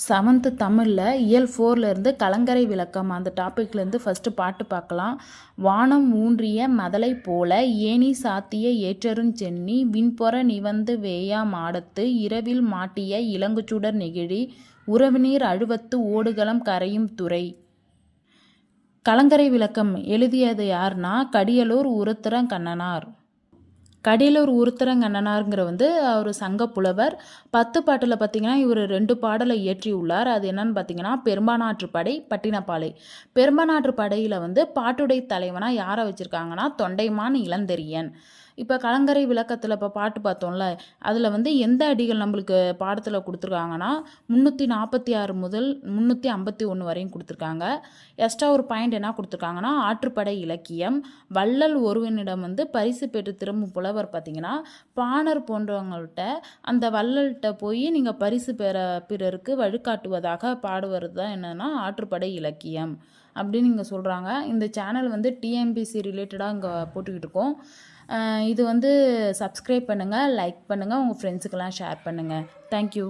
7th தமிழில் இயல் 4லேருந்து கலங்கரை விளக்கம் அந்த டாப்பிக்லேருந்து ஃபஸ்ட்டு பாட்டு பார்க்கலாம். வானம் ஊன்றிய மதலை போல ஏணி சாத்திய ஏற்றருஞ்சென்னி விண்பொற நிவந்து வேயா மாடத்து இரவில் மாட்டிய இலங்குச்சுடர் நெகிழி உறவுநீர் அழுவத்து ஓடுகளம் கரையும் துறை. கலங்கரை விளக்கம் எழுதியது யாருன்னா கடியலூர் உருத்திரங்கண்ணனார். கடியலூர் உருத்திரங்கண்ணனாருங்கிற அவர் சங்க புலவர். 10 பாட்டில் பார்த்தீங்கன்னா இவர் 2 பாடலை இயற்றியுள்ளார். அது என்னன்னு பார்த்தீங்கன்னா பெரும்பானாற்றுப்படை, பட்டினப்பாலை. பெரும்பானாற்றுப்படையில் பாட்டுடை தலைவனாக யாரை வச்சுருக்காங்கன்னா தொண்டைமான் இளந்தெரியன். இப்போ கலங்கரை விளக்கத்தில் இப்போ பாட்டு பார்த்தோம்ல, அதில் எந்த அடிகள் நம்மளுக்கு பாடத்தில் கொடுத்துருக்காங்கன்னா 346 முதல் 351 வரையும் கொடுத்துருக்காங்க. எக்ஸ்ட்ரா ஒரு பாயிண்ட் என்ன கொடுத்துருக்காங்கன்னா ஆற்றுப்படை இலக்கியம். வள்ளல் ஒருவனிடம் பரிசு பெற்று திரும்பும் புலவர் பார்த்தீங்கன்னா பாணர் போன்றவங்கள்ட்ட அந்த வள்ளல்கிட்ட போய் நீங்கள் பரிசு பெற பிறருக்கு வழிகாட்டுவதாக பாடுவது தான் என்னென்னா ஆற்றுப்படை இலக்கியம் அப்படின்னு இங்கே சொல்கிறாங்க. இந்த சேனல் டிஎன்பிசி ரிலேட்டடாக இங்கே போட்டுக்கிட்டு இருக்கோம். இது சப்ஸ்கிரைப் பண்ணுங்கள், லைக் பண்ணுங்கள், உங்கள் ஃப்ரெண்ட்ஸுக்கெல்லாம் ஷேர் பண்ணுங்கள். தேங்க்யூ.